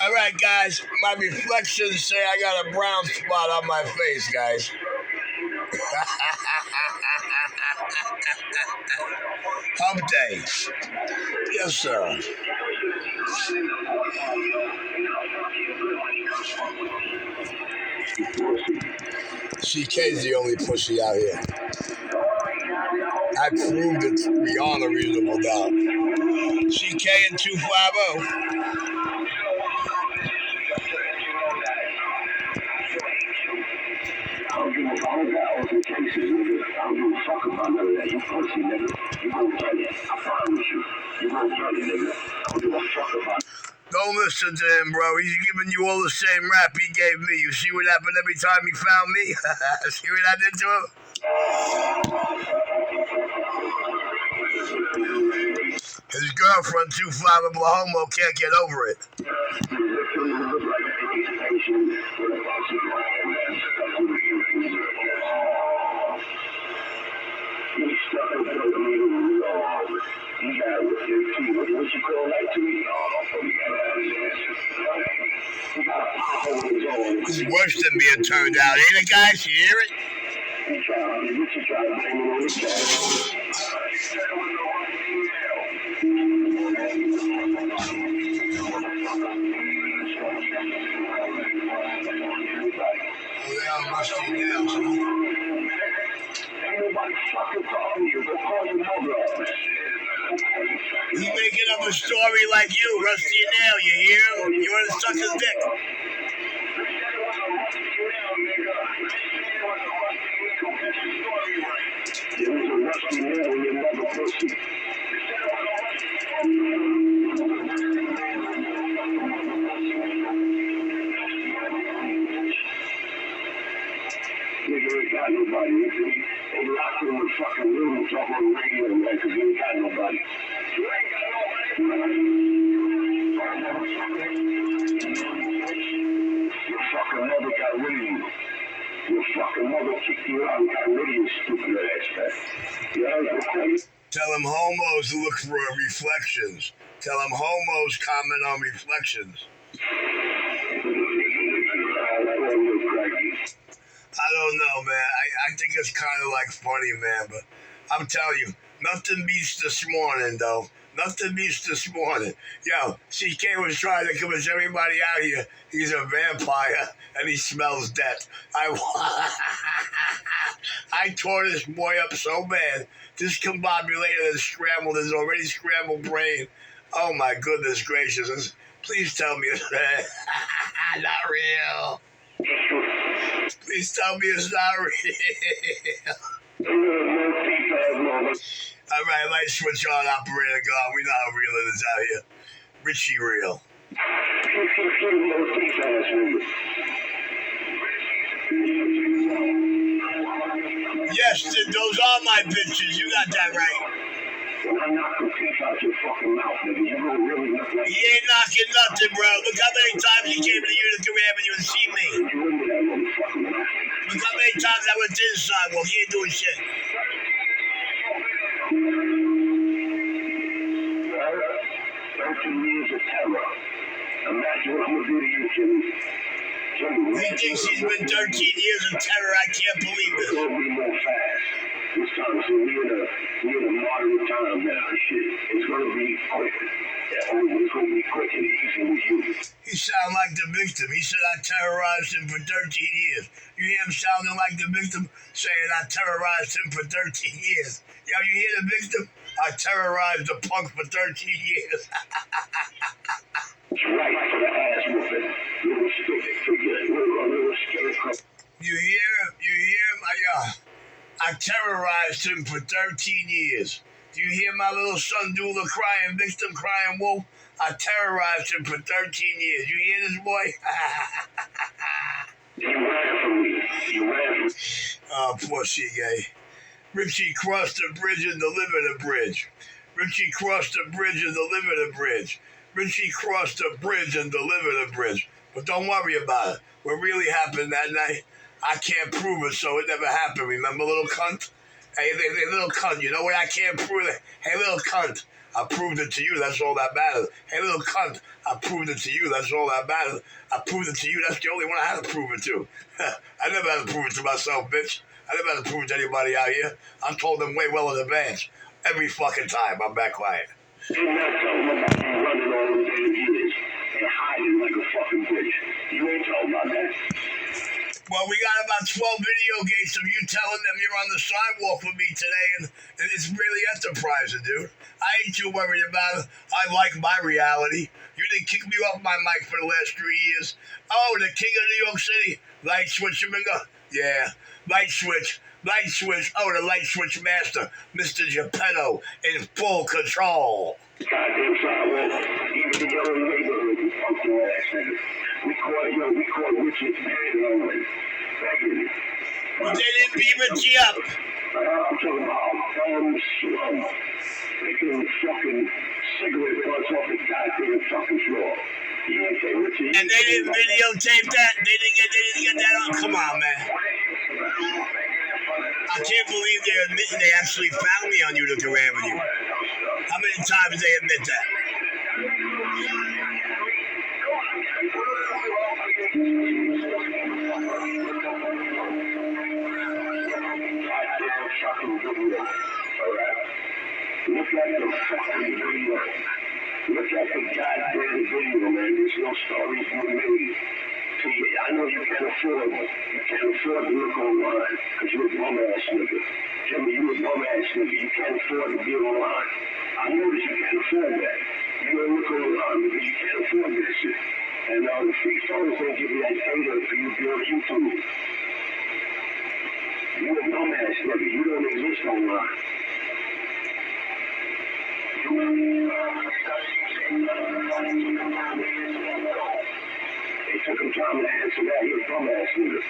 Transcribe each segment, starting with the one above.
All right, guys. My reflections say I got a brown spot on my face, guys. Hump day. Yes, sir. CK's the only pussy out here. I proved it beyond a reasonable doubt. CK and 250. I don't give a fuck about the cases, nigga. I don't give a fuck about none of that. You pussy, nigga. You gon' get it. I promise you. You gon' get it, nigga. I don't give a fuck about it. Don't listen to him, bro. He's giving you all the same rap he gave me. You see what happened every time he found me? See what I did to him? His girlfriend, 25 Oklahoma, can't get over it. It's worse than being turned out, ain't it, guys? You hear it? He's making up a story like you, Rusty Nail, you hear him? You want to suck his dick? They locked in the fucking room and talk on the radio, man, because you ain't got nobody. You ain't got nobody. Your fucking mother got rid of you. Your fucking mother kicked you out and got rid of you, stupid ass, man. You heard me? Tell them homos to look for reflections. Tell them homos comment on reflections. I don't know, man. I think it's kind of like funny, man. But I'm telling you, nothing beats this morning, though. Nothing beats this morning. Yo, CK was trying to convince everybody out here he's a vampire and he smells death. I tore this boy up so bad. Discombobulated and scrambled his already scrambled brain. Oh, my goodness gracious. Please tell me it's not real. Please tell me it's not real. All right, light switch on, operator gone. We know how real it is out here. Richie real. Yes, those are my bitches. You got that right. I'm not gonna teeth out your fucking mouth, nigga. You don't really look like... He ain't knocking nothing, bro. Look how many times he came to the unit grab and you would see me. Look how many times I went to the sidewalk. He ain't doing shit. 13 years of terror. Imagine what I'm gonna do to you, Jimmy. He thinks he's been 13 years of terror. I can't believe this. It's gonna be more fast. This time, so we're in a moderate time now, shit. It's gonna be quick. It's gonna be quick and easy with you. He sound like the victim. He said I terrorized him for 13 years. You hear him sounding like the victim saying I terrorized him for 13 years. Yo, you hear the victim? I terrorized the punk for 13 years. Right for the ass whooping. Little stick figure. Little scarecrow. You hear him? You hear him? I terrorized him for 13 years. Do you hear my little son doula crying, victim crying wolf? I terrorized him for 13 years. You hear this boy? You ran from me. You ran from me. Oh, poor CK. Richie crossed the bridge and delivered a bridge. Richie crossed the bridge and delivered a bridge. Richie crossed the bridge and delivered a bridge. But don't worry about it. What really happened that night, I can't prove it, so it never happened. Remember, little cunt? Hey, little cunt, you know what? I can't prove it. Hey, little cunt, I proved it to you. That's all that matters. Hey, little cunt, I proved it to you. That's all that matters. I proved it to you. That's the only one I had to prove it to. I never had to prove it to myself, bitch. I never had to prove it to anybody out here. I told them way well in advance. Every fucking time. I'm back quiet. You're not talking about you running all them damn years and hiding like a fucking bitch. You ain't talking about that. Well, we got about 12 video games of you telling them you're on the sidewalk with me today, and it's really enterprising, dude. I ain't too worried about it. I like my reality. You didn't kick me off my mic for the last 3 years. Oh, the king of New York City. Light switch, amigo. Yeah, light switch. Light switch. Oh, the light switch master, Mr. Geppetto, in full control. Goddamn sidewalk. Even the yellow neighborhood, you fucking ass nigga. We caught Richard Panhandling. Begging. Well, they didn't beat Richie up. I'm talking about dumb slum. Taking fucking cigarette butts off the goddamn fucking floor. You ain't say Richie. And they didn't videotape that. They didn't get that on. Come on, man. I can't believe they're admitting they actually found me on Utica Avenue. How many times did they admit that? Look at the fucking video. Look at the goddamn video, man. There's no stories being made. See, I know you can't afford it. You can't afford to look online because you're a bum-ass nigga. Jimmy, you're a bum-ass nigga. You can't afford to be online. I know that you can't afford that. You don't look online because you can't afford that shit. And the free phones don't give you that data for you to be on YouTube. You're a bum-ass nigga. You don't exist online. They took him time to answer that. You're a dumbass nigga.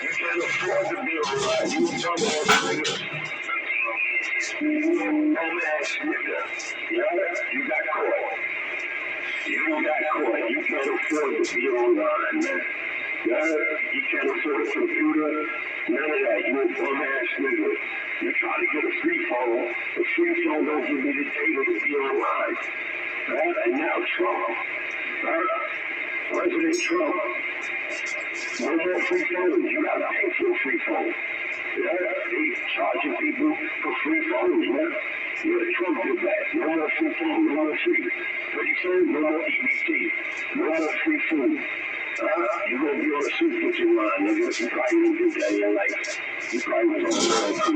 You can't afford to be alive. You a dumbass nigga. You a dumbass nigga. Yeah? You got caught. You can't afford to be online, man. Yeah? You can't afford a computer. None of that. You a dumbass nigga. You try to get a free phone. The free phone don't give you the data to be online. Right? And now Trump. Right? President Trump. No more free phones. You gotta pay for a free phone. Yeah? They charging people for free phones, man. Yeah, Trump did that. No more free phone. No more free. What he said? No more EBT. No more free food. You're going to be on a suit with your line, nigga. You probably didn't do that in your life. You probably was on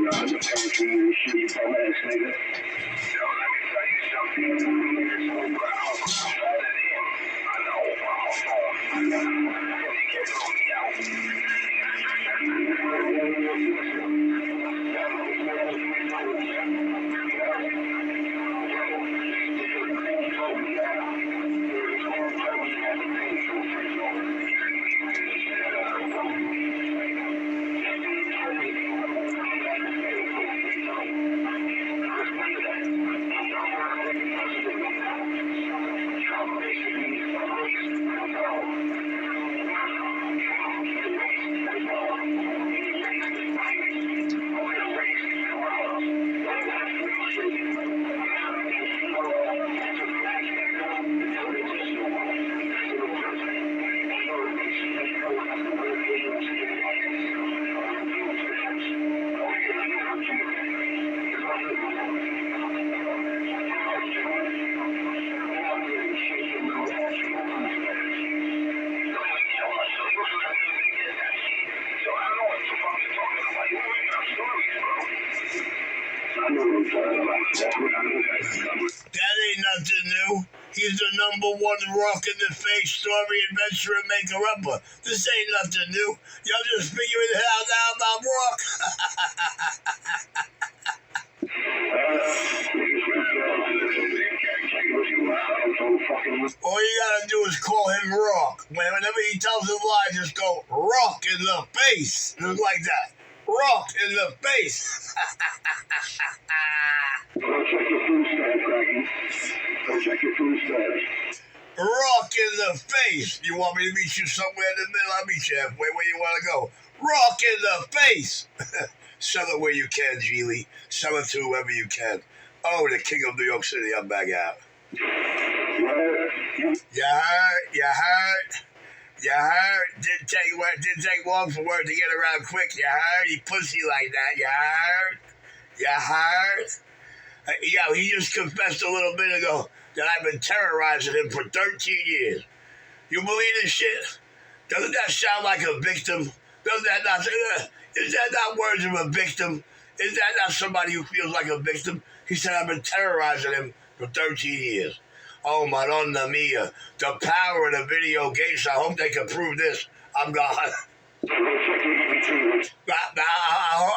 the pantry and shit, you dumbass nigga. Yo, let me tell you something. It's over. I'll call it in. I know. I'll call it. He can't throw me out. That ain't nothing new. He's the #1 rock-in-the-face story adventurer maker-upper. This ain't nothing new. Y'all just figuring it out now about Rock. All you gotta do is call him Rock. Whenever he tells a lie, just go, Rock in the face. Just like that. Rock in the face. Go check your food stamps, Frankie. Go check your food stamps. Rock in the face. You want me to meet you somewhere in the middle? I'll meet you halfway where you want to go. Rock in the face. Sell it where you can, Geely. Sell it to whoever you can. Oh, the king of New York City, I'm back out. You heard? Didn't take long for word to get around quick. You heard? He pussy like that. You heard? Yo, he just confessed a little bit ago that I've been terrorizing him for 13 years. You believe this shit? Doesn't that sound like a victim? Is that not words of a victim? Is that not somebody who feels like a victim? He said I've been terrorizing him for 13 years. Oh, Madonna mia. The power of the video games. I hope they can prove this. I'm gone. I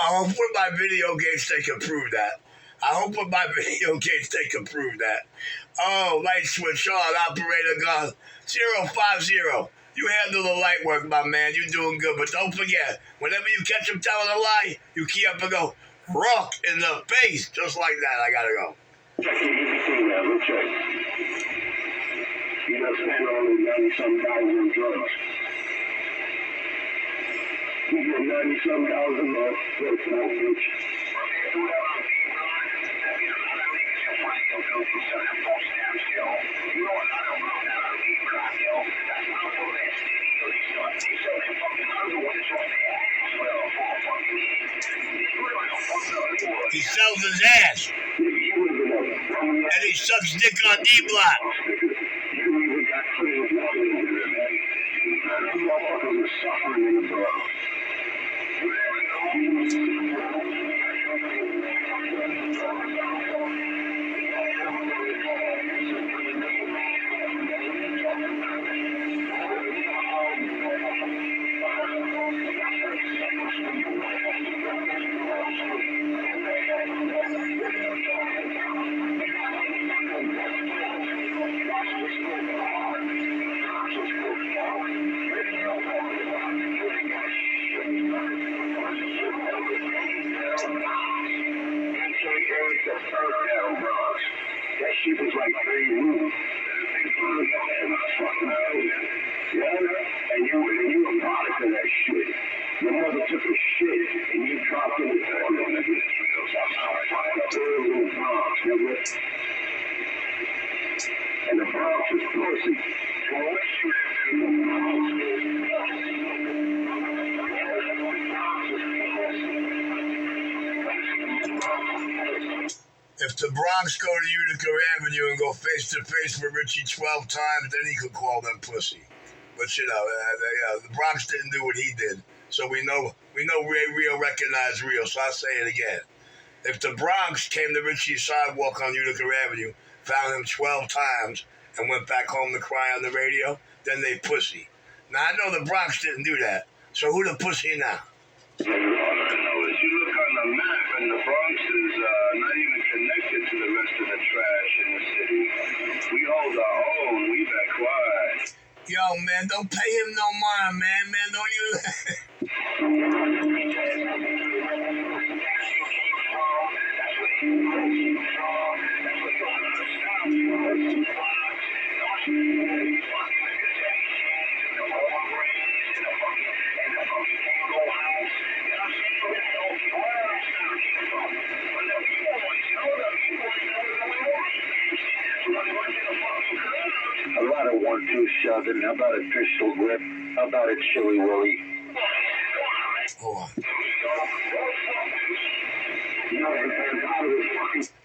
hope with my video games they can prove that. I hope with my video games they can prove that. Oh, light switch on. Operator gone. 050. You handle the light work, my man. You're doing good. But don't forget, whenever you catch him telling a lie, you key up and go, rock in the face. Just like that. I gotta go. You done spent all those 90-some dollars on drugs. You get 90-some dollars a month for a small bitch. He sells his ass. And he sucks dick on D-Block. That shit was like very rude. And you a product of that shit. Your mother took a shit and you dropped in the toilet, nigga. In the Bronx, nigga. And the Bronx is pussy. If the Bronx go to Utica Avenue and go face to face with Richie 12 times, then he could call them pussy. But you know, the Bronx didn't do what he did, so we know real recognize real. So I say it again: if the Bronx came to Richie's sidewalk on Utica Avenue, found him 12 times, and went back home to cry on the radio, then they pussy. Now I know the Bronx didn't do that, so who the pussy now? As you look on the map, and the Bronx is not even connected to the rest of the trash in the city. We hold our own. We back quiet. Yo, man, don't pay him no mind, man. Man, don't A lot of 1-2 shoving. How about a pistol grip? How about a chili willy? Hold on.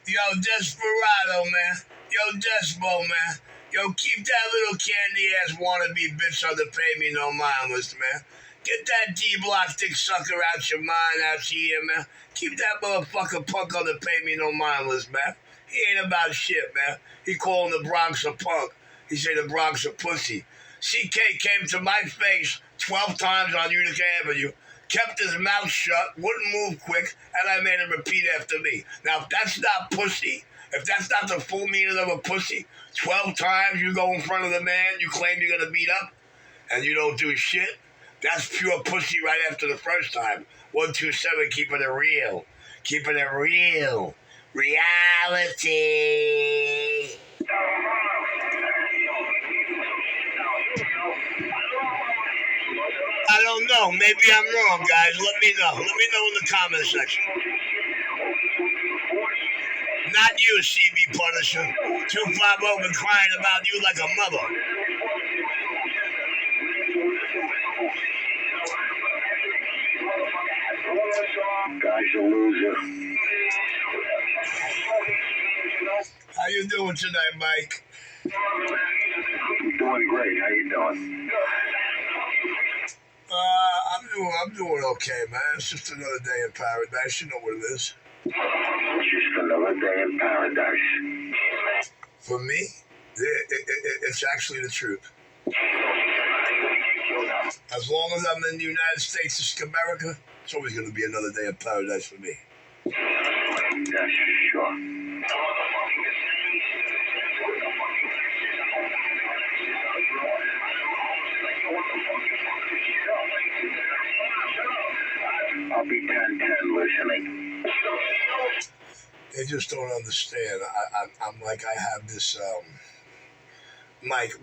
Yo, Desperado, man. Yo, Despo, man. Yo, keep that little candy-ass wannabe bitch on the pay me no mind list, man. Get that D-Block dick sucker out your mind out here, man. Keep that motherfucker punk on the pay me no mind list, man. He ain't about shit, man. He calling the Bronx a punk. He said the Bronx a pussy. CK came to my face 12 times on Utica Avenue, kept his mouth shut, wouldn't move quick, and I made him repeat after me. Now, if that's not pussy, if that's not the full meaning of a pussy, 12 times you go in front of the man you claim you're going to beat up, and you don't do shit, that's pure pussy right after the first time. 127, keeping it real. Keeping it real. Reality. know. Maybe I'm wrong, guys. Let me know. Let me know in the comment section. Not you, CB Punisher. 250 been crying about you like a mother. Guy's a loser. How you doing tonight, Mike? I'm doing great. How you doing? I'm doing okay, man. It's just another day in paradise. You know what it is. It's just another day in paradise. For me, it's actually the truth. As long as I'm in the United States of America, it's always going to be another day in paradise for me. That's sure. I'll be 10-10 listening. They just don't understand. I'm like, I have this, Mike,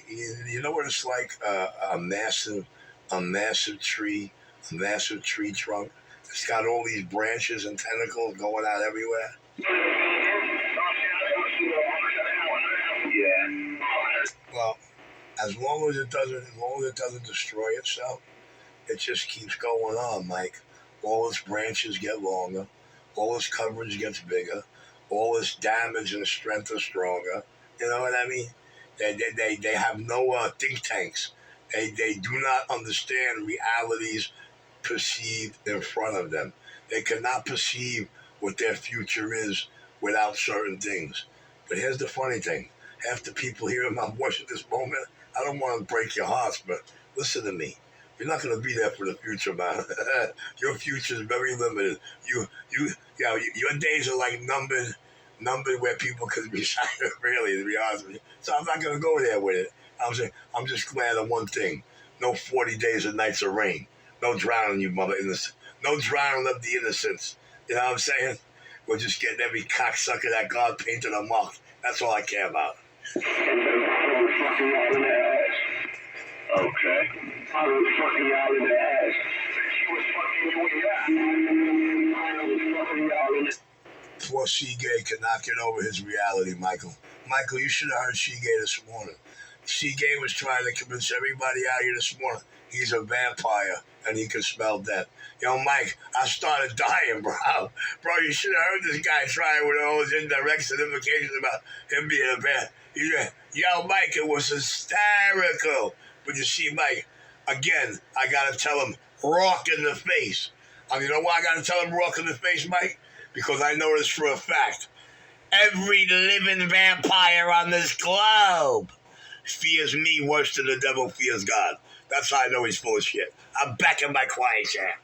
you know what it's like? A massive tree trunk. It's got all these branches and tentacles going out everywhere. Yeah. Well, as long as it doesn't destroy itself, it just keeps going on, Mike. All its branches get longer, all its coverage gets bigger, all its damage and strength is stronger. You know what I mean? They have no think tanks. They do not understand realities perceived in front of them. They cannot perceive what their future is without certain things. But here's the funny thing. Half the people hearing my voice at this moment, I don't want to break your hearts, but listen to me. You're not going to be there for the future, man. Your future is very limited. Your days are like numbered where people can reside, really, to be honest with you. So I'm not going to go there with it. I'm just glad of one thing. No 40 days and nights of rain. No drowning, you mother innocent. No drowning of the innocents. You know what I'm saying? We're just getting every cocksucker that God painted a mark. That's all I care about. Okay. I was fucking y'all in the ass. She was fucking you in the ass. Poor Seagate cannot get over his reality, Michael. Michael, you should have heard Seagate this morning. Seagate was trying to convince everybody out here this morning he's a vampire and he can smell death. Yo, Mike, I started dying, bro. Bro, you should have heard this guy trying with all his indirect significations about him being a vampire. Yo, Mike, it was hysterical. But you see, Mike, again, I got to tell him, rock in the face. You know why I got to tell him rock in the face, Mike? Because I know this for a fact. Every living vampire on this globe fears me worse than the devil fears God. That's how I know he's full of shit. I'm back in my quiet chair.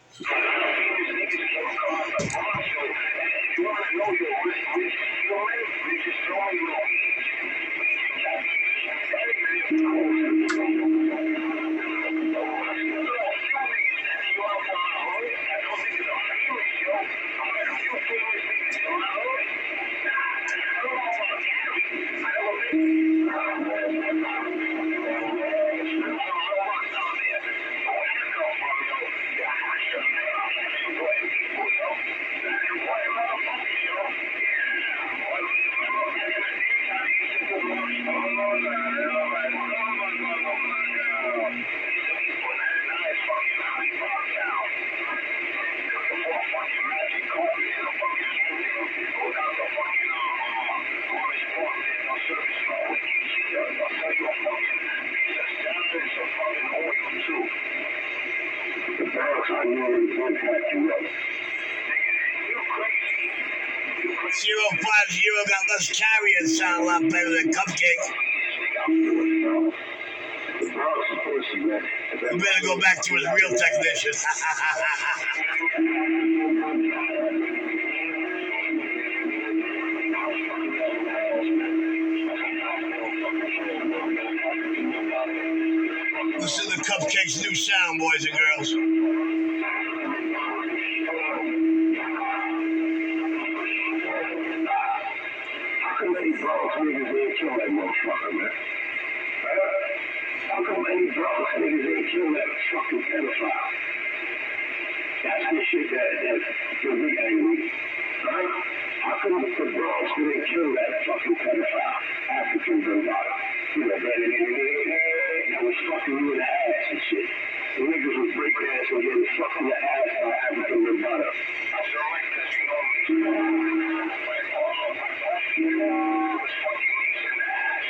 Got less carry and sound a lot better than Cupcake. You better go back to his real technician. Listen to Cupcake's new sound, boys and girls. How come any Bronx niggas ain't kill that fucking pedophile? That's the shit that can be angry. Right? How come the Bronx didn't kill that fucking pedophile? African Bambaataa. You know, that was fucking you in the ass and shit. The niggas was breakdancing and getting fucked in the ass by African Bambaataa. I saw it because you know me. Like, also, my boss, was fucking me in the ass.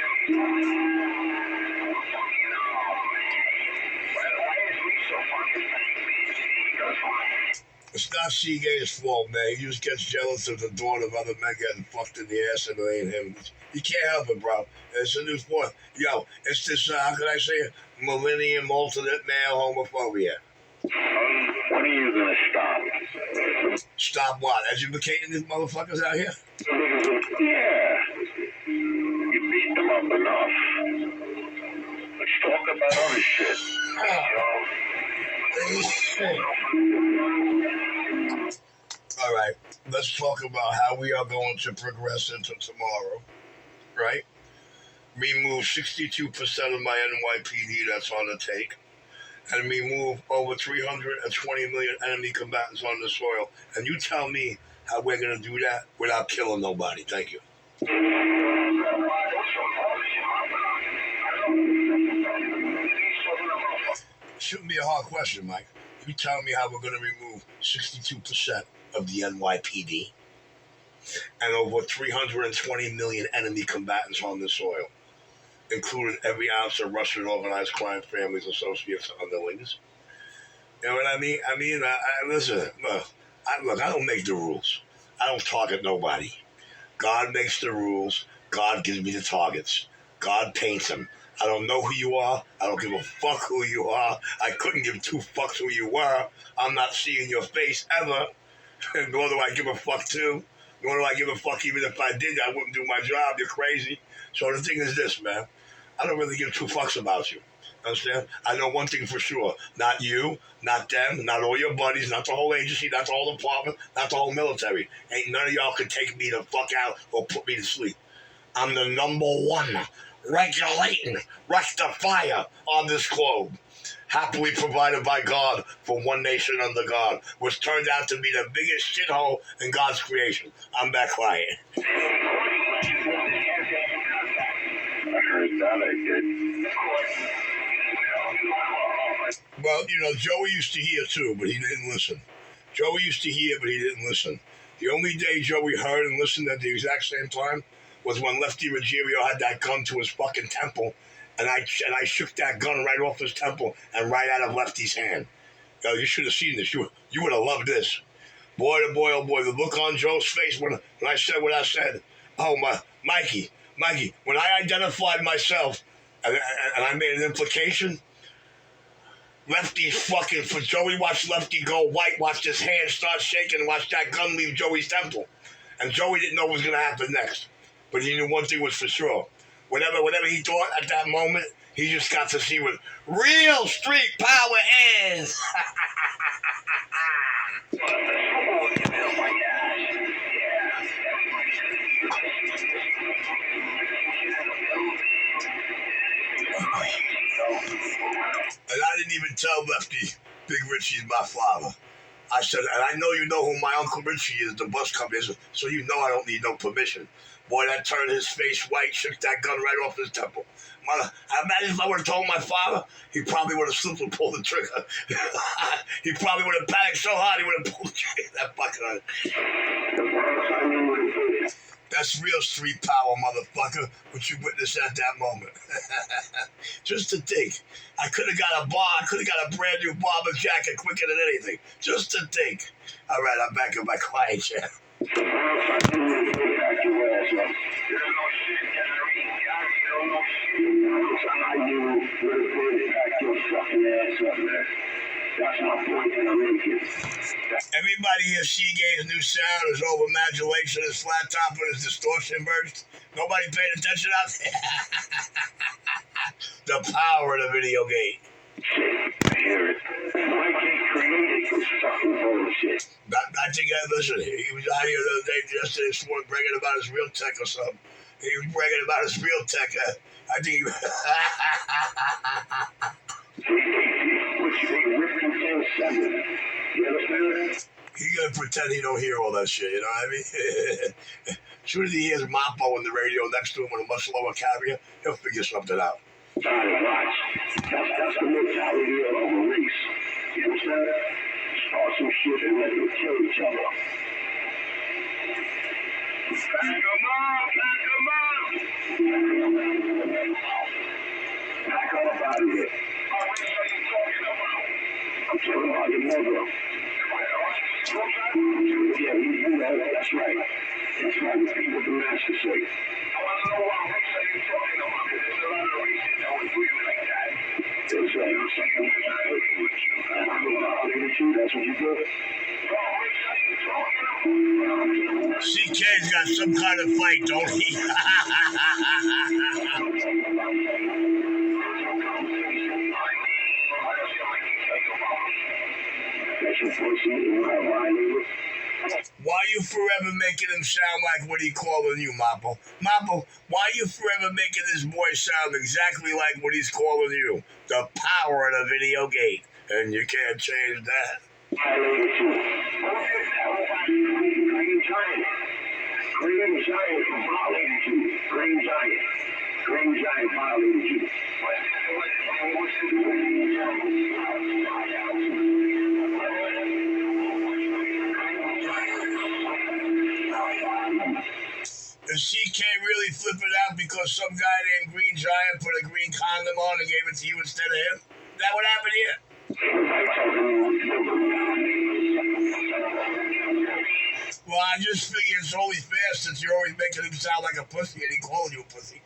It's not Seagay's fault, man. He just gets jealous of the dawn of other men getting fucked in the ass and it ain't him. You can't help it, bro. It's a new sport. Yo, it's this, how can I say it? Millennium alternate male homophobia. When are you gonna stop? Stop what? Educating these motherfuckers out here? Yeah. You beat them up enough. Let's talk about other shit. All right, let's talk about how we are going to progress into tomorrow, right? Remove 62% of my NYPD that's on the take, and remove over 320 million enemy combatants on the soil. And you tell me how we're going to do that without killing nobody. Thank you. Shouldn't be a hard question, Mike. You tell me how we're going to remove 62% of the NYPD and over 320 million enemy combatants on the soil, including every ounce of Russian organized crime families, associates, and underlings. You know what I mean? Listen, look, I don't make the rules. I don't target nobody. God makes the rules. God gives me the targets. God paints them. I don't know who you are. I don't give a fuck who you are. I couldn't give two fucks who you were. I'm not seeing your face ever. Nor do I give a fuck too. Nor do I give a fuck even if I did. I wouldn't do my job. You're crazy. So the thing is this, man. I don't really give two fucks about you. Understand? I know one thing for sure. Not you, not them, not all your buddies, not the whole agency, not the whole department, not the whole military. Ain't none of y'all can take me the fuck out or put me to sleep. I'm the number one regulating rectifier on this globe. Happily provided by God for one nation under God, which turned out to be the biggest shithole in God's creation. I'm back quiet. I heard that I did. Well, you know, Joey used to hear too, but he didn't listen. Joey used to hear, but he didn't listen. The only day Joey heard and listened at the exact same time was when Lefty Ruggiero had that gun to his fucking temple, and I shook that gun right off his temple and right out of Lefty's hand. Yo, you should have seen this. You would have loved this. Boy, oh boy, the look on Joe's face when I said what I said. Oh, Mikey, when I identified myself and I made an implication, Lefty fucking, for Joey watched Lefty go white, watched his hand start shaking, watched that gun leave Joey's temple. And Joey didn't know what was going to happen next. But he knew one thing was for sure. Whatever he thought at that moment, he just got to see what real street power is. And I didn't even tell Lefty Big Richie's my father. I said, and I know you know who my Uncle Richie is, the bus company, so you know I don't need no permission. Boy, that turned his face white, shook that gun right off his temple. Mother, I imagine if I would have told my father, he probably would have slipped and pulled the trigger. He probably would have panicked so hard he would have pulled the trigger. That fucking... That's real street power, motherfucker, what you witnessed at that moment. Just to think. I could have got a brand new bomber jacket quicker than anything. Just to think. All right, I'm back in my quiet chair. That's my point that I'm making. Everybody hears Seagay's new sound, his overmodulation, his flat top, and his distortion burst. Nobody paid attention out there. The power of the video game. I hear it. Mikey created some fucking bullshit. I think, listen, he was out here the other day, yesterday, this morning, bragging about his real tech or something. He was bragging about his real tech. I think he... He's gonna pretend he don't hear all that shit, you know what I mean? As soon as he hears Mappo on the radio next to him with a much lower carrier, he'll figure something out. That's the mentality of a race. You understand? Start some shit and let them kill each other. Pack 'em up out of here. I'm talking about your mother. Yeah, you know, that's right. That's right, what people do have to say. I want to know what race are you talking about? There's a lot of races that would do you like that. That's right. That's what you do. CK's got some kind of fight, don't he? Why you forever making him sound like what he calling you, Mappo? Mappo, why you forever making this boy sound exactly like what he's calling you? The power of the video game. And you can't change that. Green Giant violated you. Green Giant violated you. Is CK really flipping out because some guy named Green Giant put a green condom on and gave it to you instead of him? Is that what happened here? Well, I just figured it's only fair since you're always making him sound like a pussy and he calling you a pussy.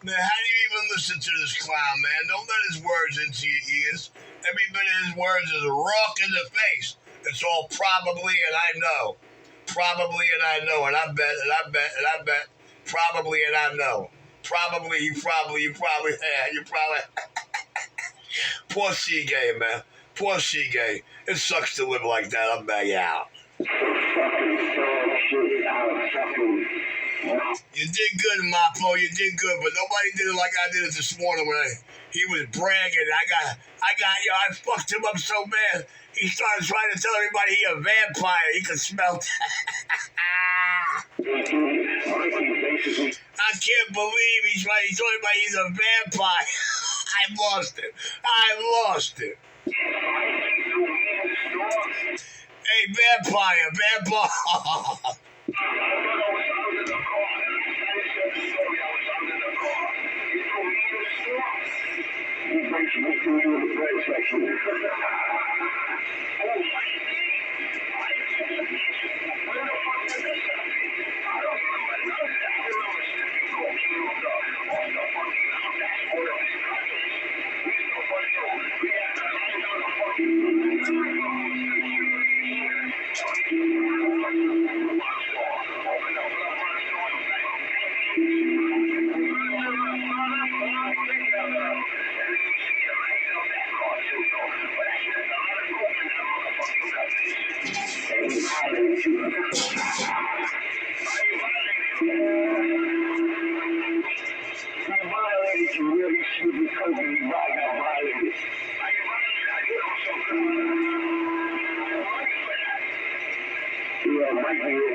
Man, how do you even listen to this clown, man? Don't let his words into your ears. Every bit of his words is a rock in the face. It's all probably and I know. Probably and I know. And I bet, and I bet, and I bet. Probably and I know. Probably, you probably. Poor C-Gay, man. Poor C-Gay. It sucks to live like that. I'm back out. You did good, Mappo. You did good, but nobody did it like I did it this morning when he was bragging. I fucked him up so bad. He started trying to tell everybody he a vampire. He could smell that. I can't believe he told everybody he's a vampire. I lost it. Hey, vampire.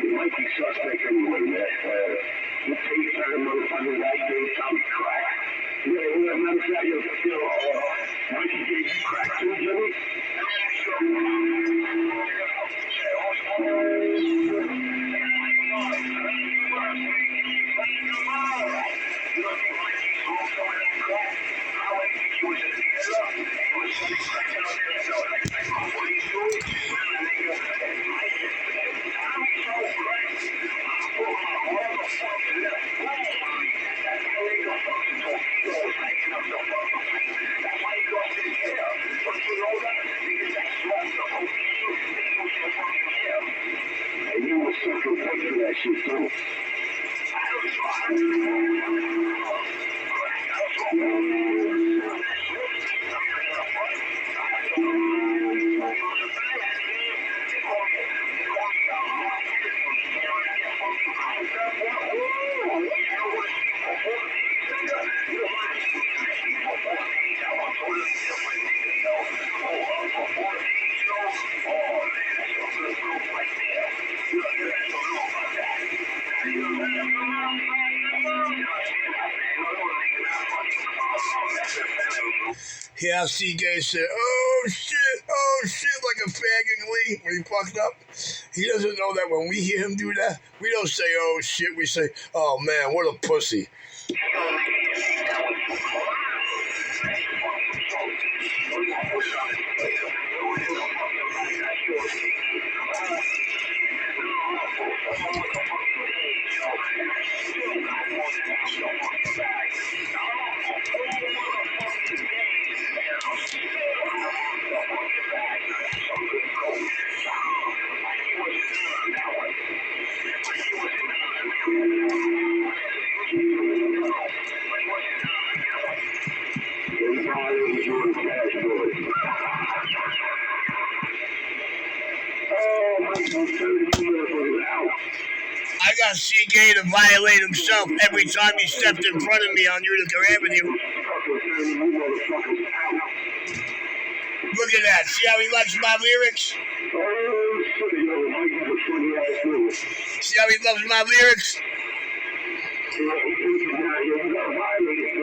Might be suspect anyway, man. You take that motherfucker that day, Tommy crack. Yeah, matter of fact, Mikey gave you crack too, Jimmy? Yeah, CJ said, oh shit, like a fag in Glee when he fucked up. He doesn't know that when we hear him do that, we don't say, oh shit, we say, oh man, what a pussy. I got CJ to violate himself every time he stepped in front of me on Utica Avenue. Look at that. See how he likes my lyrics? See how he loves my lyrics?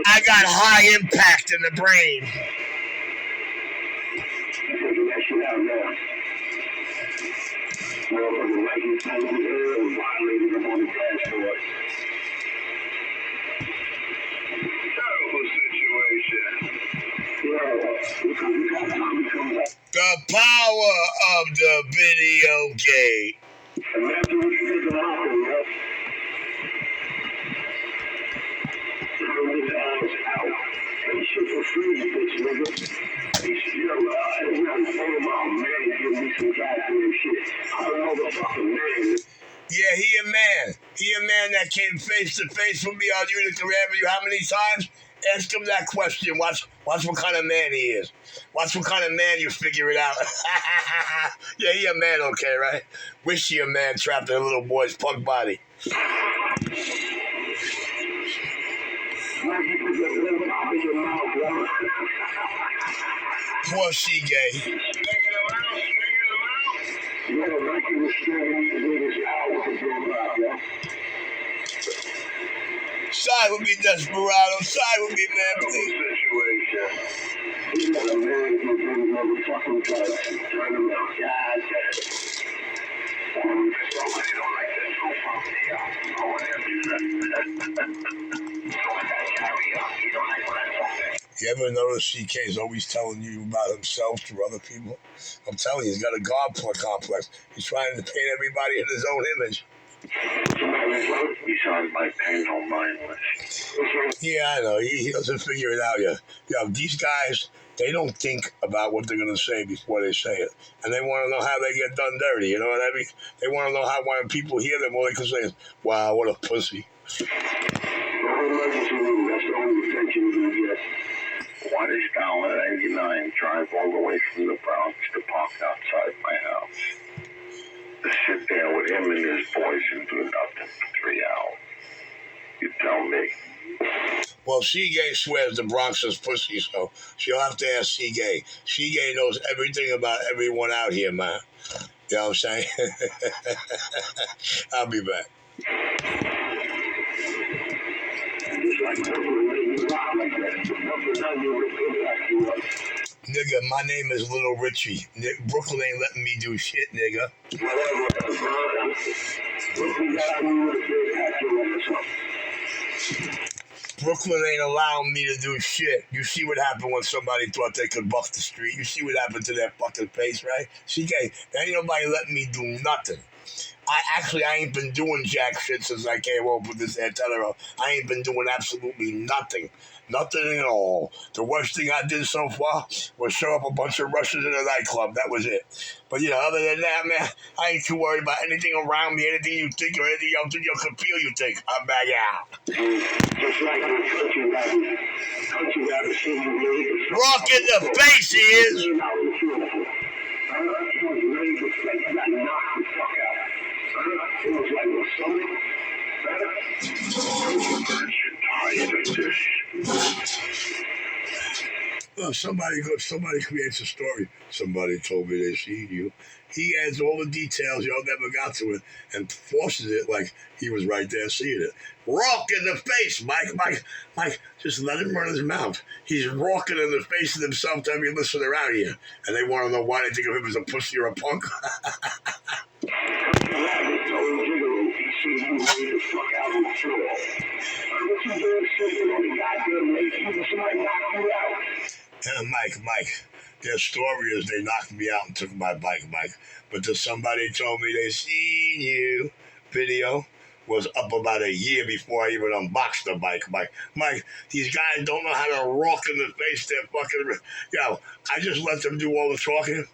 I got high impact in the brain. The power of the video game. Yeah, he a man. He a man that came face to face with me on Utica Avenue. How many times? Ask him that question. Watch what kind of man he is. Watch what kind of man you figure it out. Yeah, he a man, okay, right? Wish he a man trapped in a little boy's punk body. Poor CJ. Side with me, Desperado. Side with me, man, please. You ever notice CK is always telling you about himself to other people? I'm telling you, he's got a God complex. He's trying to paint everybody in his own image. Besides my pain on mine. Yeah, I know. He doesn't figure it out yet. These guys, they don't think about what they're going to say before they say it. And they want to know how they get done dirty. You know what I mean? They want to know how when people hear them, all they can say is, wow, what a pussy. What is down at 89? Drive all the way from the Bronx to park outside my house. To sit there with him and his boys and do nothing for 3 hours. You tell me. Well, Seagay swears the Bronx is pussy, so she'll have to ask Seagay. Seagay knows everything about everyone out here, man. You know what I'm saying? I'll be back. Nigga, my name is Little Richie. Brooklyn ain't letting me do shit, nigga. Brooklyn ain't allowing me to do shit. You see what happened when somebody thought they could buck the street. You see what happened to that fucking face, right? CK, there ain't nobody letting me do nothing. I ain't been doing jack shit since I came home with this antenna. I ain't been doing absolutely nothing. Nothing at all. The worst thing I did so far was show up a bunch of Russians in a nightclub. That was it. But, other than that, man, I ain't too worried about anything around me, anything you think or anything else you can feel you think. I'm back out. Rock in the face, he is. Well, somebody creates a story. Somebody told me they seen you. He adds all the details y'all never got to it and forces it like he was right there seeing it. Rock in the face, Mike. Just let him run his mouth. He's rocking in the face of himself to every listener around here, and they want to know why they think of him as a pussy or a punk. Mike, their story is they knocked me out and took my bike, Mike. But then somebody told me they seen you. Video was up about a year before I even unboxed the bike, Mike. Mike, these guys don't know how to rock in the face. They're fucking... Yo, I just let them do all the talking,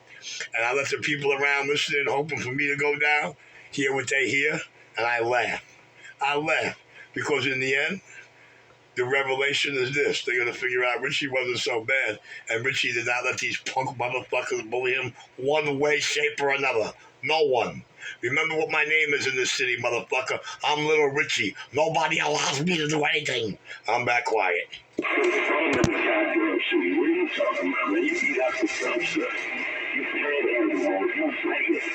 and I let the people around listening, hoping for me to go down, hear what they hear, and I laugh. Because in the end, the revelation is this. They're going to figure out Richie wasn't so bad, and Richie did not let these punk motherfuckers bully him one way, shape, or another. No one. Remember what my name is in this city, motherfucker. I'm Little Richie. Nobody allows me to do anything. I'm back quiet. What are you talking about, man? You got the stuff, sir. You panhandle, you faggot.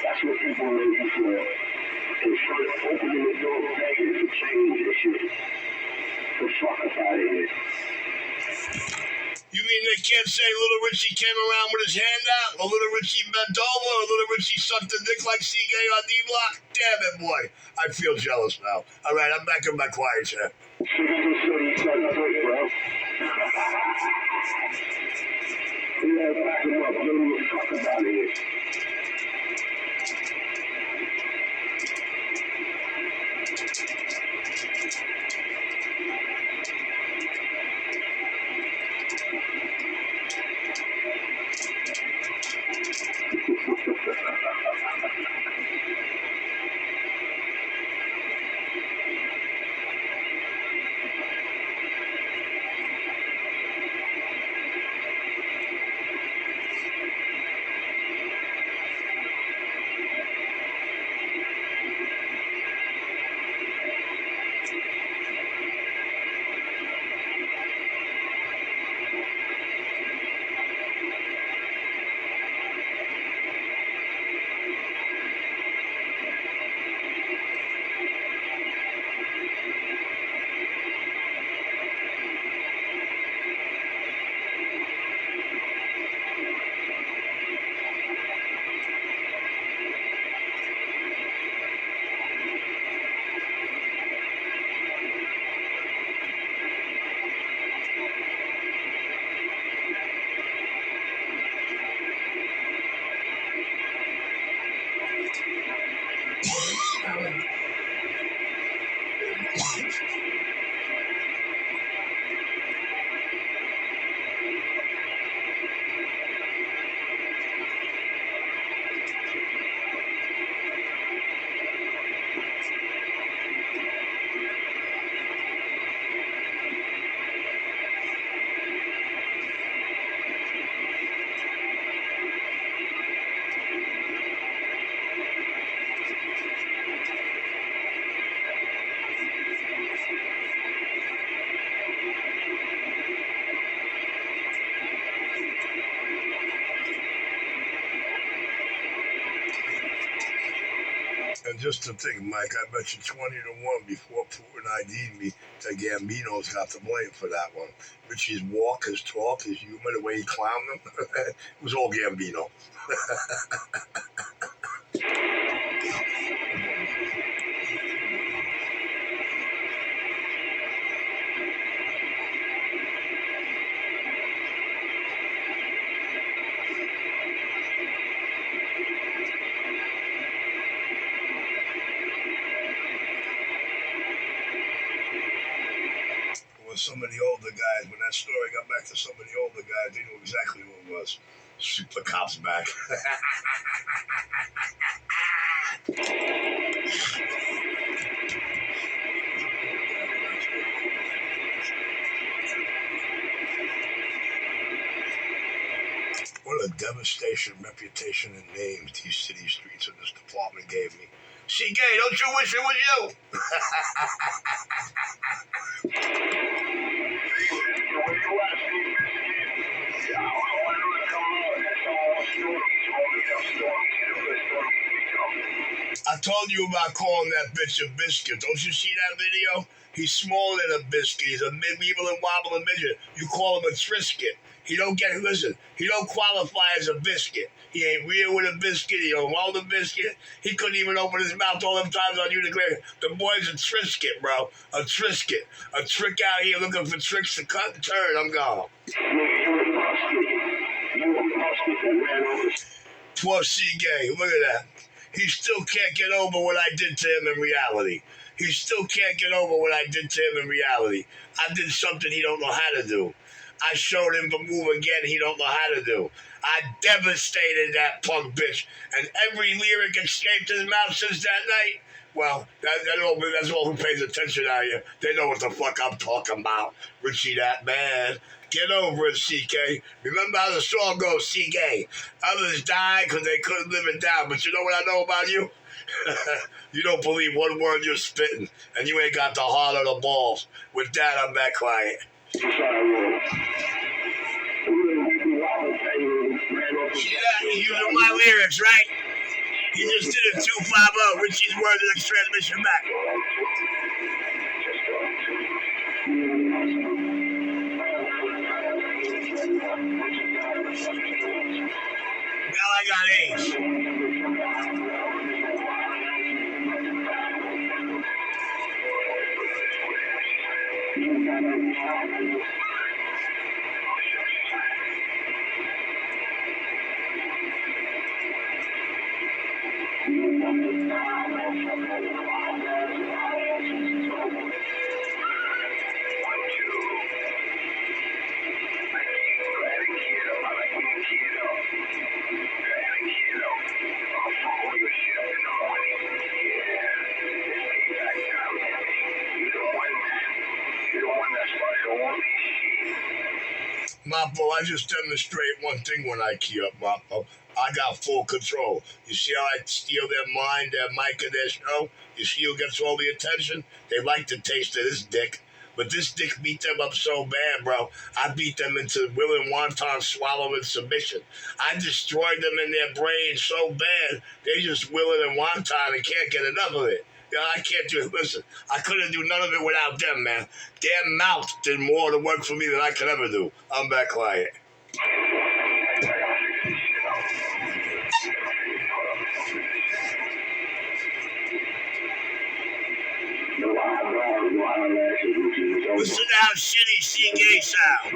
That's what people are looking for. Instead of opening the door begging to change this shit. The fuck up out of here. You mean they can't say Little Richie came around with his hand out, or Little Richie bent over, or Little Richie sucked a dick like CJ on D-Block? Damn it, boy. I feel jealous now. All right, I'm back in my quiet chair. Back him up. Get him the fuck up out of here. And just to think, Mike, I bet you 20-1 before Putin ID'd me that Gambino's got to blame for that one. Richie's walk, his talk, his humor, the way he clowned him, it was all Gambino. Some of the older guys, when that story got back to some of the older guys, they knew exactly who it was. Super cops back. What a devastation, reputation, and names these city streets and this department gave me. See, gay, don't you wish it was you? told you about calling that bitch a biscuit. Don't you see that video? He's smaller than a biscuit. He's a weeble and wobbling midget. You call him a Triscuit. He don't qualify as a biscuit. He ain't real with a biscuit. He don't want a biscuit. He couldn't even open his mouth all them times on you to grade. The boy's a Triscuit, bro. A Triscuit. A trick out here looking for tricks to cut and turn. I'm gone. Poor C-Gay. Look at that. He still can't get over what I did to him in reality. He still can't get over what I did to him in reality. I did something he don't know how to do. I showed him the move again he don't know how to do. I devastated that punk bitch. And every lyric escaped his mouth since that night. Well, that's all who pays attention out here. They know what the fuck I'm talking about. Richie that bad. Get over it, CK. Remember how the song goes, CK. Others died because they couldn't live it down. But you know what I know about you? You don't believe one word you're spitting. And you ain't got the heart or the balls. With that, I'm back quiet. See that? He's using my lyrics, right? He just did a 250. Richie's word the next transmission back. Now I got A's. Mapo, I just demonstrate one thing when I key up, Mapo. I got full control. You see how I steal their mind, their mic, and their show? You see who gets all the attention? They like the taste of this dick. But this dick beat them up so bad, bro. I beat them into will and wonton swallowing submission. I destroyed them in their brain so bad, they just willing and wonton and can't get enough of it. You know, I can't do it. Listen, I couldn't do none of it without them, man. Their mouth did more to work for me than I could ever do. I'm back quiet. Listen to how shitty C-Gay sound.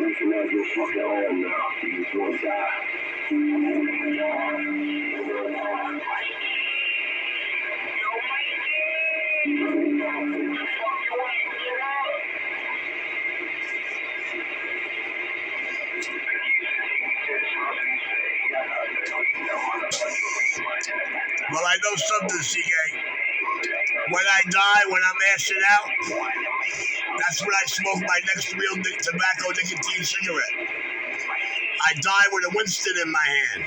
Well, I know something, C-Gay. When I die, when I'm ashing out, that's when I smoke my next real tobacco nicotine cigarette. I die with a Winston in my hand.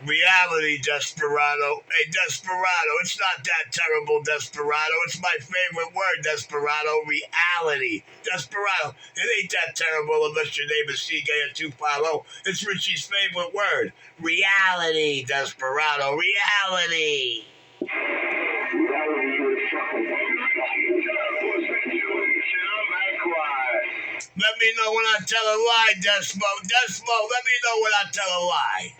Reality, Desperado. Hey, Desperado, it's not that terrible, Desperado. It's my favorite word, Desperado. Reality. Desperado. It ain't that terrible unless your name is C-Gay at 250. It's Richie's favorite word. Reality, Desperado. Reality. Let me know when I tell a lie, Desmo. Desmo, let me know when I tell a lie.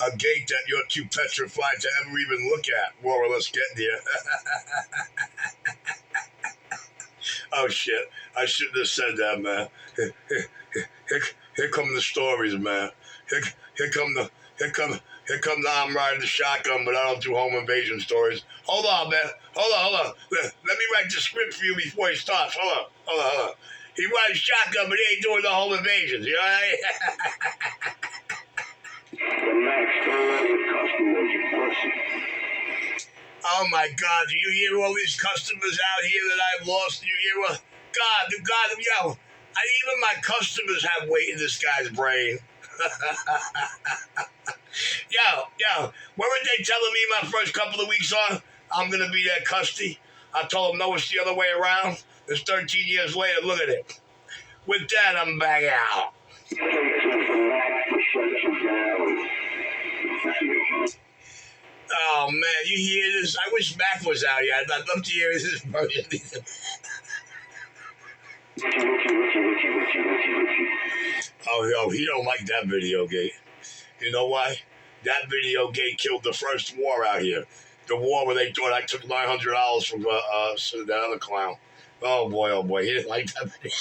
A gate that you're too petrified to ever even look at. More or less getting here. Oh shit! I shouldn't have said that, man. Here come the stories, man. Here come the I'm riding the shotgun, but I don't do home invasion stories. Hold on, man. Hold on. Let me write the script for you before he starts. Hold on. He rides shotgun, but he ain't doing the home invasions. You know what I mean? Oh my God! Do you hear all these customers out here that I've lost? Do you hear what? God, yo, Even my customers have weight in this guy's brain. Yo, weren't they telling me my first couple of weeks on, I'm going to be their custy? I told them, no, it's the other way around. It's 13 years later. Look at it. With that, I'm back out. Oh, man, you hear this? I wish Mac was out here. I'd love to hear his version. Oh, he don't like that video gate. You know why? That video gate killed the first war out here. The war where they thought I took $900 from that other clown. Oh boy, he didn't like that video.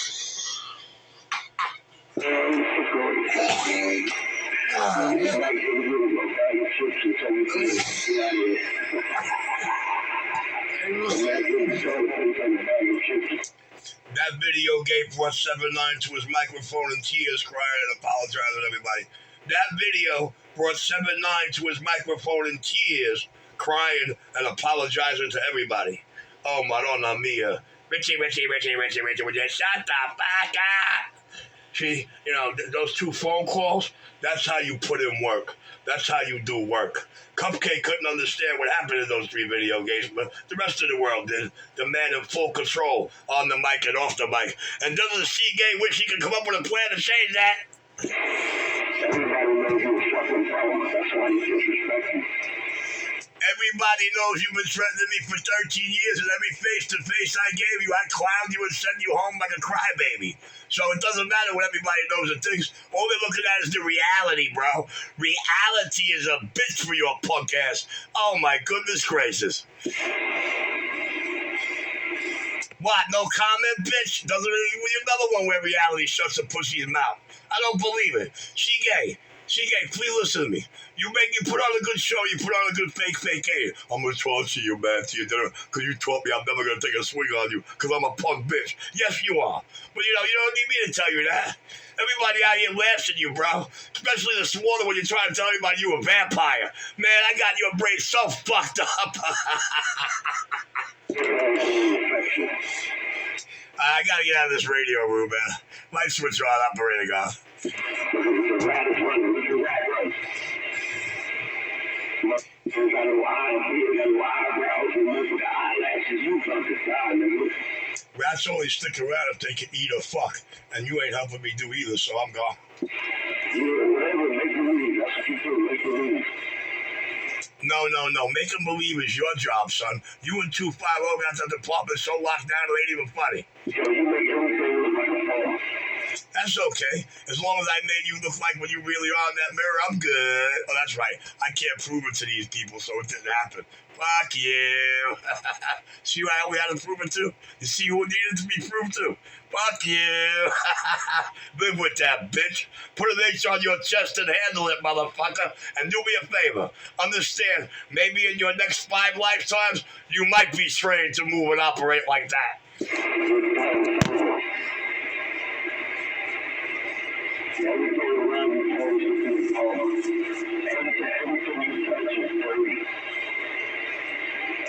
That video gate brought 7-9 to his microphone in tears, crying and apologizing to everybody. That video brought 7-9 to his microphone in tears, crying and apologizing to everybody. Oh, Madonna mia. Richie, would you shut the fuck up? See, those 2 phone calls, that's how you put in work. That's how you do work. Cupcake couldn't understand what happened in those 3 video games, but the rest of the world did. The man in full control on the mic and off the mic. And doesn't C-Gay wish he could come up with a plan to change that? Everybody knows you're a fucking problem. That's why you disrespect me. Everybody knows you've been threatening me for 13 years, and every face-to-face I gave you, I clowned you and sent you home like a crybaby. So it doesn't matter what everybody knows and thinks. All they're looking at is the reality, bro. Reality is a bitch for your punk ass. Oh, my goodness gracious. What, no comment, bitch? Another one where reality shuts a pussy's mouth. I don't believe it. C-Gay, please listen to me. You put on a good show, you put on a good fake aid. I'm going to talk to you, man, to your dinner, because you taught me I'm never going to take a swing on you, because I'm a punk bitch. Yes, you are. But, you don't need me to tell you that. Everybody out here laughs at you, bro. Especially this morning when you're trying to tell everybody you a vampire. Man, I got your brain so fucked up. I got to get out of this radio room, man. Light switch on, operator gone. Rats only stick around if they can eat or fuck, and you ain't helping me do either, so I'm gone. No. Make them believe is your job, son. You and 250 got that department so locked down it ain't even funny. That's okay. As long as I made you look like when you really are in that mirror, I'm good. Oh, that's right. I can't prove it to these people, so it didn't happen. Fuck you. See who I only had to prove it to? You see who it needed to be proved to? Fuck you. Live with that, bitch. Put an H on your chest and handle it, motherfucker. And do me a favor. Understand, maybe in your next 5 lifetimes, you might be trained to move and operate like that.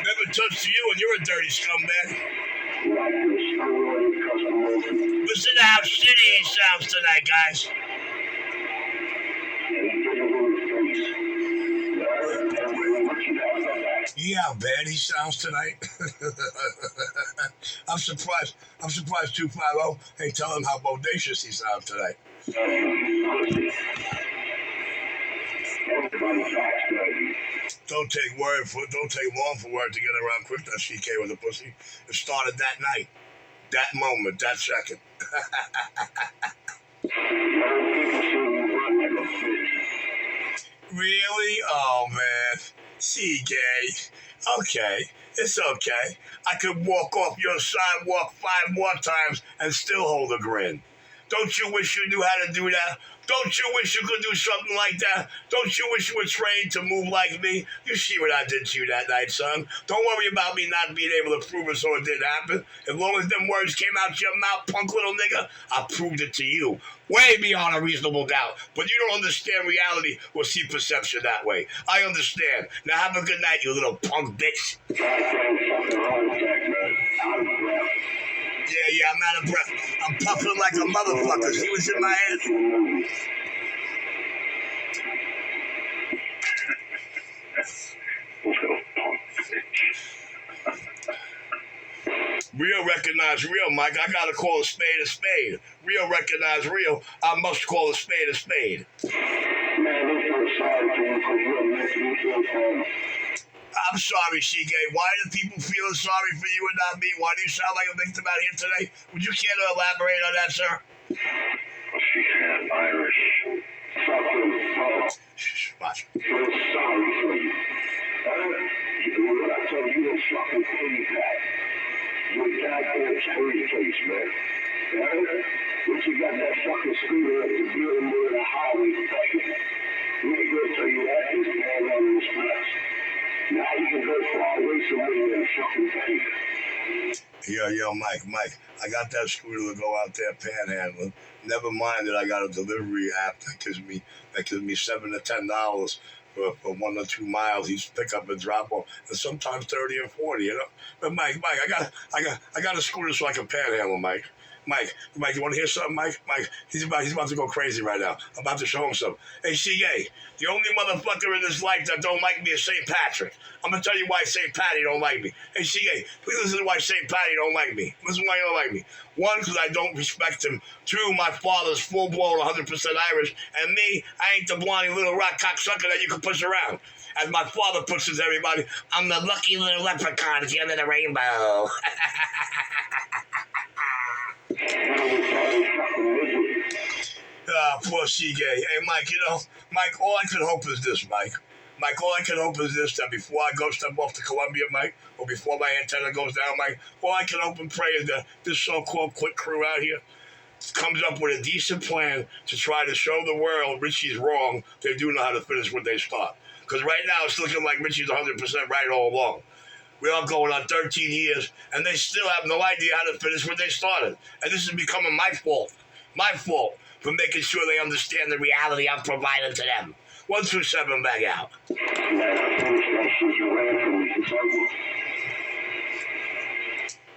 Never touched you and you're a dirty scumbag. Listen to how shitty he sounds tonight, guys. Yeah, how bad he sounds tonight. I'm surprised 250 ain't telling him how bodacious he sounds tonight. Don't take long for word to get around quick that CK with a pussy. It started that night, that moment, that second. Really? Oh, man. CK. Okay. It's okay. I could walk off your sidewalk 5 more times and still hold a grin. Don't you wish you knew how to do that? Don't you wish you could do something like that? Don't you wish you were trained to move like me? You see what I did to you that night, son. Don't worry about me not being able to prove it so it didn't happen. As long as them words came out your mouth, punk little nigga, I proved it to you. Way beyond a reasonable doubt. But you don't understand reality or see perception that way. I understand. Now have a good night, you little punk bitch. Yeah, I'm out of breath. I'm puffing like a motherfucker. See what's in my head? Real recognize real, Mike. I gotta call a spade a spade. Real recognize real. I must call a spade a spade. I'm sorry, CK. Why do people feel sorry for you and not me? Why do you sound like a victim out here today? Would you care to elaborate on that, sir? She said Irish. Shh, watch. Feel sorry for you. What I told you is fucking pity that. Your dad got a charity case, man. Once you got that fucking scooter at the building near the highway, let me go tell you that is bad on this place. Now you can go far away somewhere and fucking pay. Yo, Mike, I got that scooter to go out there panhandling. Never mind that I got a delivery app that gives me $7 to $10 for 1 or 2 miles. Each pick up and drop off, and sometimes 30 and 40. You know, but Mike, I got a scooter so I can panhandle, Mike. Mike, you want to hear something, Mike? Mike, he's about to go crazy right now. I'm about to show him something. Hey, CA, the only motherfucker in this life that don't like me is St. Patrick. I'm going to tell you why St. Patty don't like me. Hey, CA, please listen to why St. Patty don't like me. Listen why he don't like me. 1, because I don't respect him. 2, my father's full-blown 100% Irish. And me, I ain't the blondie little rock cocksucker that you can push around. As my father pushes everybody, I'm the lucky little leprechaun at the end of the rainbow. Poor CJ. Hey, Mike, Mike, all I could hope is this, Mike. Mike, all I can hope is this, that before I go step off to Columbia, Mike, or before my antenna goes down, Mike, all I can hope and pray is that this so-called quick crew out here comes up with a decent plan to try to show the world Richie's wrong. They do know how to finish what they start. Because right now it's looking like Richie's 100% right all along. We're all going on 13 years, and they still have no idea how to finish what they started. And this is becoming my fault for making sure they understand the reality I'm providing to them. 1 through 7 back out.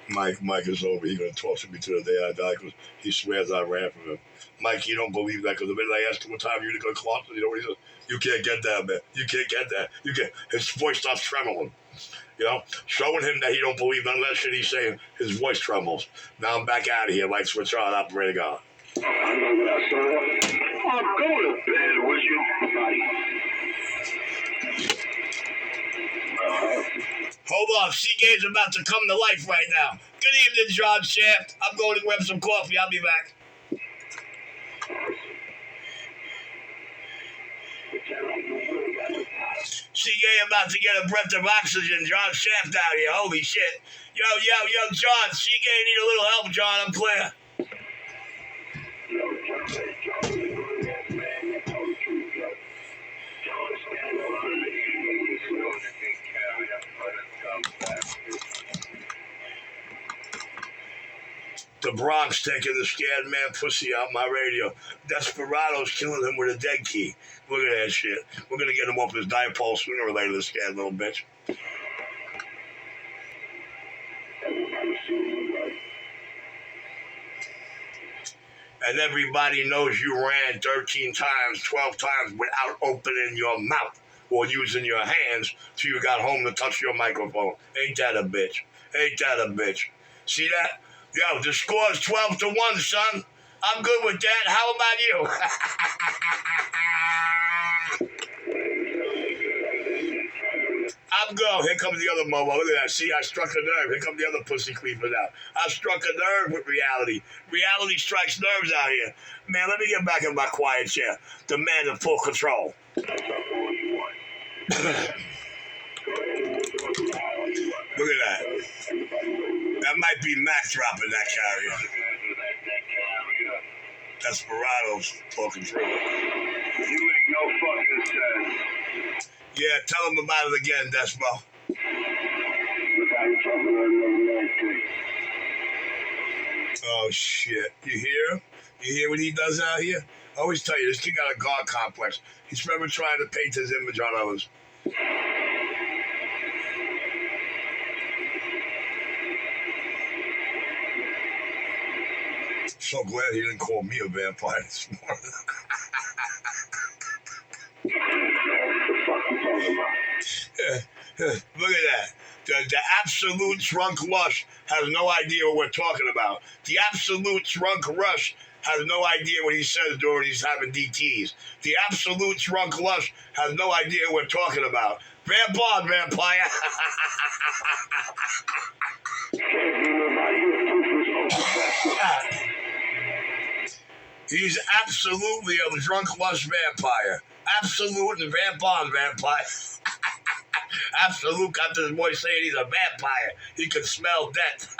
Mike is over. He's going to torture me to the day I die because he swears I ran from him. Mike, you don't believe that because the minute I asked him what time you're going to clock, you know what he says? You can't get that, man. You can't get that. You can't. His voice starts trembling. You know, showing him that he don't believe none of that shit he's saying, his voice trembles. Now I'm back out of here, light switch on, operating on. I'm going to bed with you. Hold on, CK's about to come to life right now. Good evening, John Shaft. I'm going to grab some coffee. I'll be back. CK about to get a breath of oxygen. John Shaft out here. Holy shit. Yo, John. CK need a little help, John. I'm clear. The Bronx taking the scared man pussy out my radio. Desperados killing him with a dead key. Look at that shit. We're going to get him off his dipole sooner or later, this scared little bitch. And everybody knows you ran 13 times, 12 times without opening your mouth or using your hands till you got home to touch your microphone. Ain't that a bitch? Ain't that a bitch? See that? Yo, the score's 12-1, son. I'm good with that. How about you? I'm good. Here comes the other momo. Look at that. See, I struck a nerve. Here come the other pussy creepers out. I struck a nerve with reality. Reality strikes nerves out here. Man, let me get back in my quiet chair. The man in full control. Look at that. That might be Mac dropping that carrier. Desperados talking true. You make no fucking sense. Yeah, tell him about it again, Despo. Oh, shit. You hear him? You hear what he does out here? I always tell you, this kid got a God complex. He's forever trying to paint his image on others. so glad he didn't call me a vampire this morning. What the fuck you talking about? Look at that. The absolute drunk lush has no idea what we're talking about. The absolute drunk rush has no idea what he says during he's having DTs. The absolute drunk lush has no idea what we're talking about. Vampire, vampire. He's absolutely a drunk lush vampire. Absolute and vampire. Absolute got this boy saying he's a vampire. He can smell death.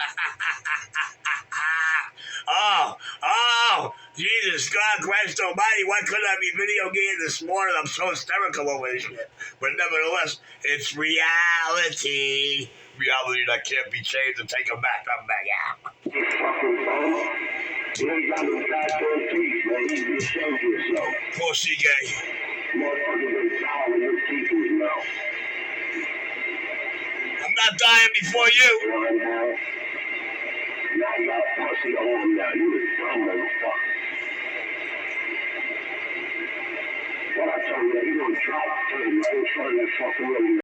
Oh, Jesus, God Christ Almighty, why couldn't I be video gaming this morning? I'm so hysterical over this shit. But nevertheless, it's reality. Reality that can't be changed and take him back. I'm back out. You fucking bum. You ain't got no goddamn teeth, man. You just shaved yourself. Pussy gay. Motherfuckers been sour in your teeth in his mouth. I'm not dying before you. Right now. Now you got a pussy on now. You a dumb motherfucker. What I told you, you gonna try to tell you, I ain't trying to fucking with you.